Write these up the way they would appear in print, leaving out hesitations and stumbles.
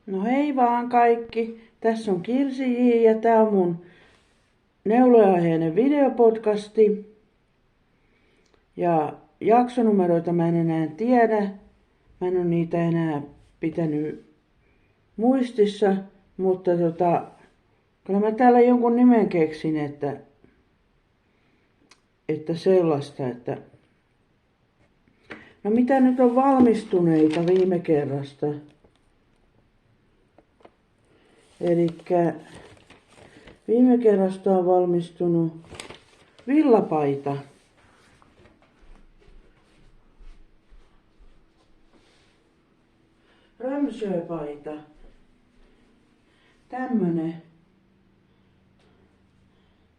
No hei vaan kaikki, tässä on Kirsi J ja tää on mun neuloaiheinen videopodcasti. Ja jaksonumeroita mä en enää tiedä, mä en oo niitä enää pitänyt muistissa, mutta kyllä mä täällä jonkun nimen keksin, että sellaista, että no mitä nyt on valmistuneita viime kerrasta. Elikkä viime kerrasta on valmistunut villapaita. Römsöpaita.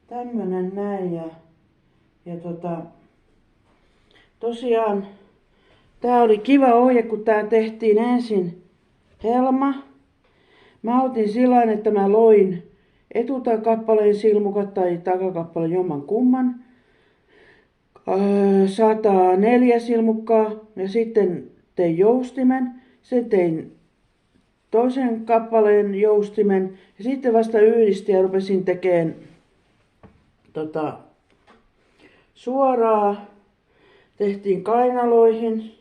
Tämmönen näin ja tosiaan tää oli kiva ohje, kun tää tehtiin ensin helma. Mä otin sillain, että mä loin etutakappaleen silmukat tai takakappaleen jomman kumman. 104 silmukkaa ja sitten tein joustimen. Sitten tein toisen kappaleen joustimen ja sitten vasta yhdistin ja rupesin tekemään suoraa. Tehtiin kainaloihin.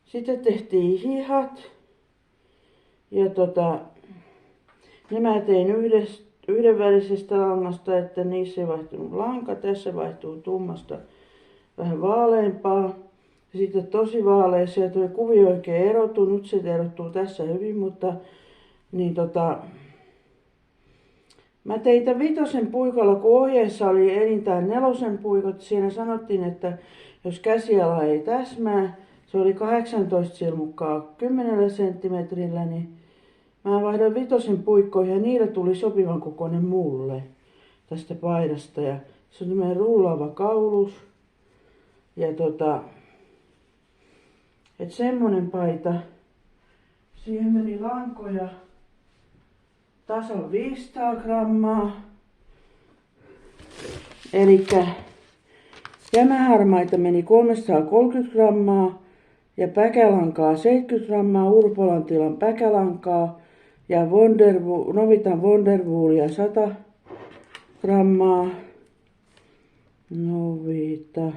Sitten tehtiin hihat. Ja ne mä tein yhdenvärisestä langasta, että niissä ei vaihtunut lanka. Tässä vaihtuu tummasta vähän vaaleampaa. Ja sitten tosi vaaleissa ja tuo kuvio oikein erottuu. Nyt se erottuu tässä hyvin, mutta niin mä tein tämän 5 puikolla, kun ohjeessa oli enintään 4 puikot. Siinä sanottiin, että jos käsiala ei täsmää, se oli 18 silmukkaa 10 senttimetrillä, niin mä vaihdoin 5 puikkoihin ja niillä tuli sopivan kokoinen mulle tästä paidasta. Ja se on tämmöinen rullaava kaulus. Ja et semmonen paita. Siihen meni lankoja tasan 500 grammaa. Elikkä jämäharmaita meni 330 grammaa ja päkälankaa 70 grammaa, Urpolantilan päkälankaa ja Novitan Wonderwoolia 100 grammaa. Novita.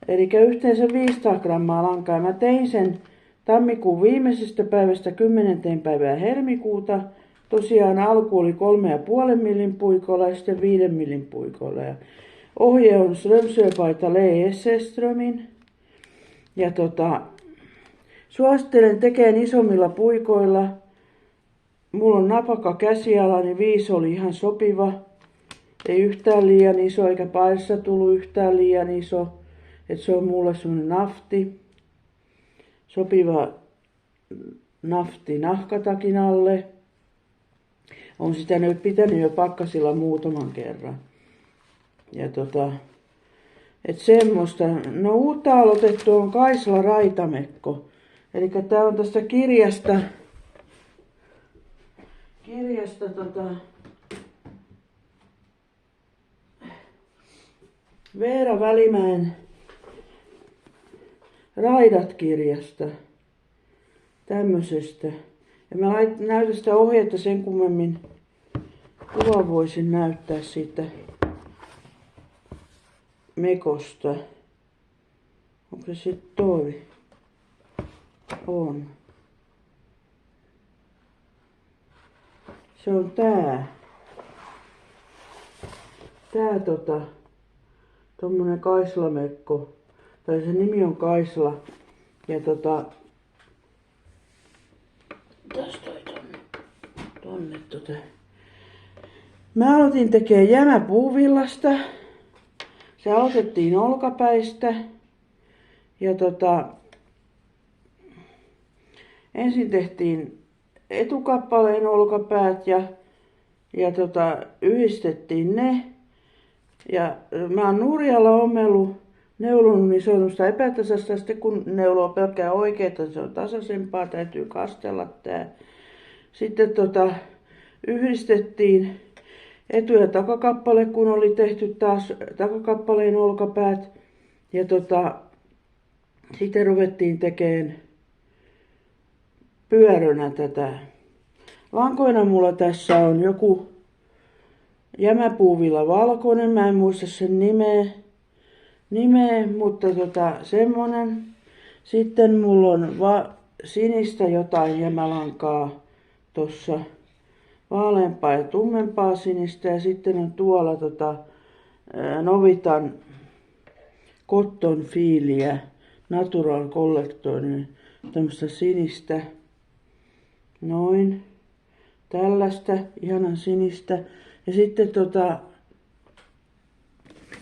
Elikkä yhteensä 500 grammaa lankaa. Mä tein sen tammikuun viimeisestä päivästä 10. päivää helmikuuta. Tosiaan alku oli 3,5 millin puikolla ja sitten 5 millin puikolla. Ja ohje on Strömsöpaita Lee Esseströmin. Ja suosittelen tekemään isommilla puikoilla. Mulla on napakka käsiala, niin 5 oli ihan sopiva. Ei yhtään liian iso, eikä paidassa tullut yhtään liian iso. Et se on mulle semmonen nafti. Sopiva nafti nahkatakin alle. On sitä nyt pitänyt jo pakkasilla muutaman kerran. Ja et semmoista. No uutta aloitettu on Kaisla Raitamekko. Elikkä tää on tästä kirjasta Veera Välimäen Raidat-kirjasta. Tämmöisestä. Ja mä näytän sitä ohjetta sen kummemmin. Kuva voisin näyttää siitä mekosta. Onko se sitten toi? On. Se on tää. Tommonen Kaisla-mekko. Tai se nimi on Kaisla. Ja tästä tonne Mä aloitin tekemään jämäpuuvillasta. Se aloitettiin olkapäistä. Ja ensin tehtiin etukappaleen olkapäät ja yhdistettiin ne. Ja mä oon Nurjalla neulonut, niin se on sitä epätasasta. Sitten kun neuloo pelkkää oikeeta, se on tasaisempaa, täytyy kastella tää. Sitten yhdistettiin etu- ja takakappale, kun oli tehty taas takakappaleen olkapäät. Ja sitten ruvettiin tekemään pyörönä tätä. Lankoina mulla tässä on joku jämäpuuvilla valkoinen, mä en muista sen nimeä, mutta semmonen. Sitten mulla on sinistä jotain jämälankaa tossa, vaaleampaa ja tummempaa sinistä, ja sitten on tuolla Novitan Cotton Feeliä, Natural Collectorin, tämmöstä sinistä, noin, tällaista, ihanan sinistä. Ja sitten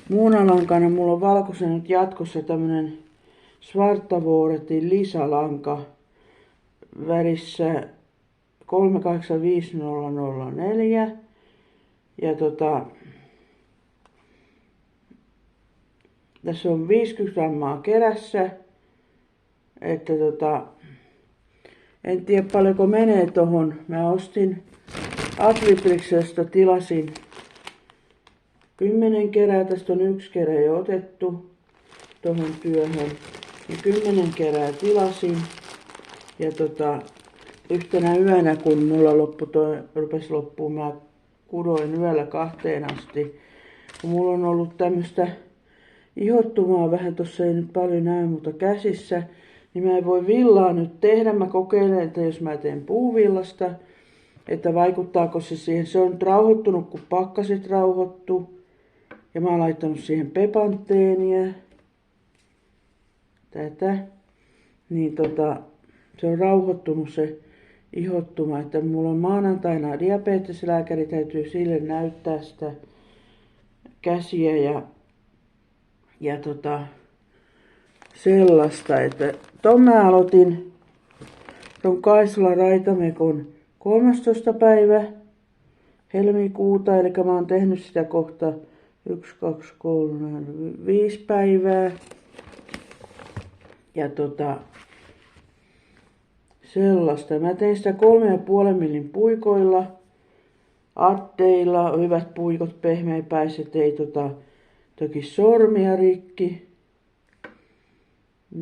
muuna lankana mulla on valkoisen nyt jatkossa tämmönen Svartavoretin lisälanka värissä 385004. Ja tässä on 50 grammaa kerässä, että en tiedä paljonko menee tohon. Mä ostin Adlibricksesta, tilasin 10 kerää, tästä on 1 kerä jo otettu tohon työhön. Ja 10 kerää tilasin. Ja yhtenä yönä, kun mulla rupesi loppuun, mä kudoin yöllä 2 asti. Kun mulla on ollut tämmöstä ihottumaa vähän, tossa ei nyt paljon näy, mutta käsissä, niin mä en voi villaa nyt tehdä. Mä kokeilen, että jos mä teen puuvillasta, että vaikuttaako se siihen. Se on rauhoittunut, kun pakkaset rauhoittu. Ja mä oon laittanut siihen pepanteenia. Tätä. Niin se on rauhoittunut se ihottuma, että mulla on maanantaina diabeteslääkäri, täytyy sille näyttää sitä käsiä ja sellaista, että ton mä aloitin ton Kaisla Raitamekon 13. päivä helmikuuta, eli mä oon tehnyt sitä kohta 1, 2, 3, 5 päivää. Ja sellaista. Mä tein sitä 3,5 millin puikoilla, artteilla, hyvät puikot, pehmeäpäiset, ei toki sormia rikki.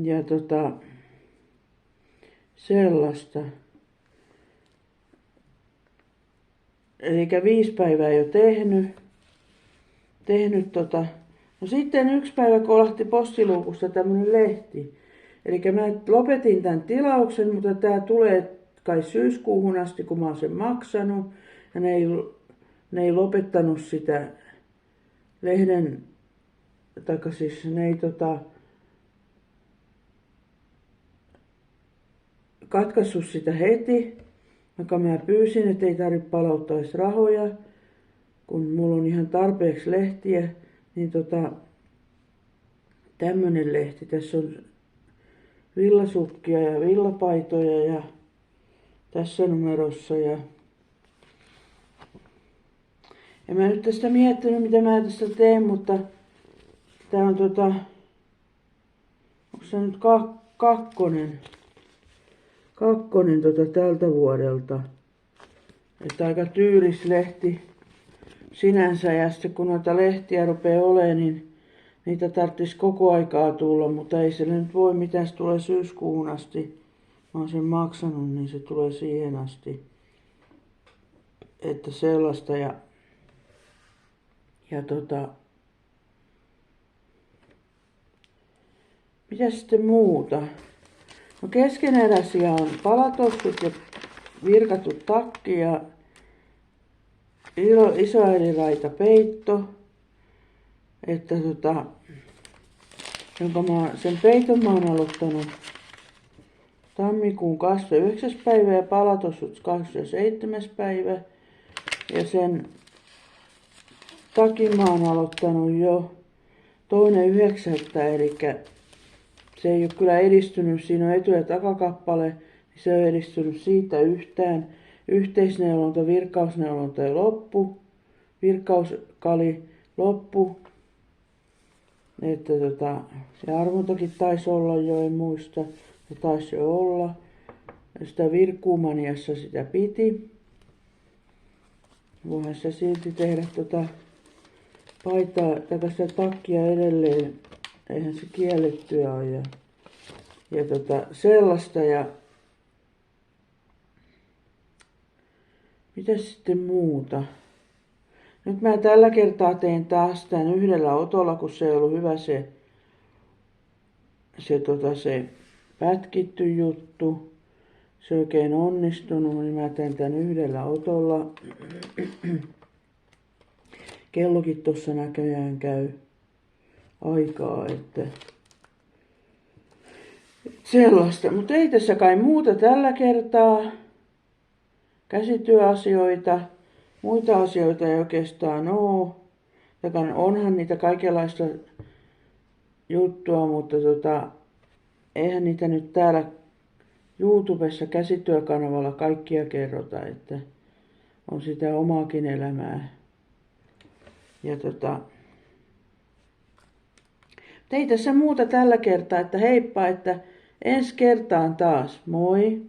Ja sellaista. Elikkä 5 päivää jo tehnyt No sitten 1 päivä kolahti postiluukusta tämmönen lehti. Elikkä mä lopetin tämän tilauksen, mutta tää tulee kai syyskuuhun asti, kun mä oon sen maksanut. Ja ne ei lopettanut sitä lehden, taikka siis ne ei katkaissut sitä heti, vaikka mä pyysin, että ei tarvitse palauttaa edes rahoja, kun mulla on ihan tarpeeksi lehtiä, niin tämmönen lehti. Tässä on villasukkia ja villapaitoja ja tässä numerossa ja en mä nyt tästä miettinyt, mitä mä tästä teen, mutta tää on onko se nyt kakkonen tältä vuodelta. Että aika tyyris lehti sinänsä, ja sitten kun noita lehtiä rupeaa olemaan, niin niitä tarvitsisi koko aikaa tulla, mutta ei se nyt voi mitään, se tulee syyskuuhun asti. Mä oon sen maksanut, niin se tulee siihen asti. Että sellaista ja mitä sitten muuta? No keskeneräisiä on palatossut ja virkatut takki ja isoäidinraita peitto. Että sen peiton mä oon aloittanut tammikuun 29. päivä ja palatossut 27. päivä. Ja sen takin mä oon aloittanut jo 2.9. eli se ei ole kyllä edistynyt, siinä on etu- ja takakappale, niin se ei ole edistynyt siitä yhtään. Yhteisneulonta, virkausneulonta ja loppu, virkauskali loppu. Että se arvontakin taisi olla jo, en muista, se taisi jo olla. Ja sitä Virkkuumaniassa sitä piti. Voihan sitä silti tehdä paitaa, tai sitä takkia edelleen, eihän se kiellettyä ole. Ja sellaista ja Mitäs sitten muuta? Nyt mä tällä kertaa tein taas tän yhdellä otolla, kun se ei ollut hyvä se pätkitty juttu. Se oikein onnistunut, niin mä teen tän yhdellä otolla. Kellokin tossa näköjään käy aikaa, että sellaista. Mutta ei tässä kai muuta tällä kertaa. Käsityöasioita. Muita asioita ei oikeastaan oo. Onhan niitä kaikenlaista juttua, mutta eihän niitä nyt täällä YouTubessa käsityökanavalla kaikkia kerrota, että on sitä omaakin elämää. Ja ei tässä muuta tällä kertaa, että heippa, että ensi kertaan taas, moi!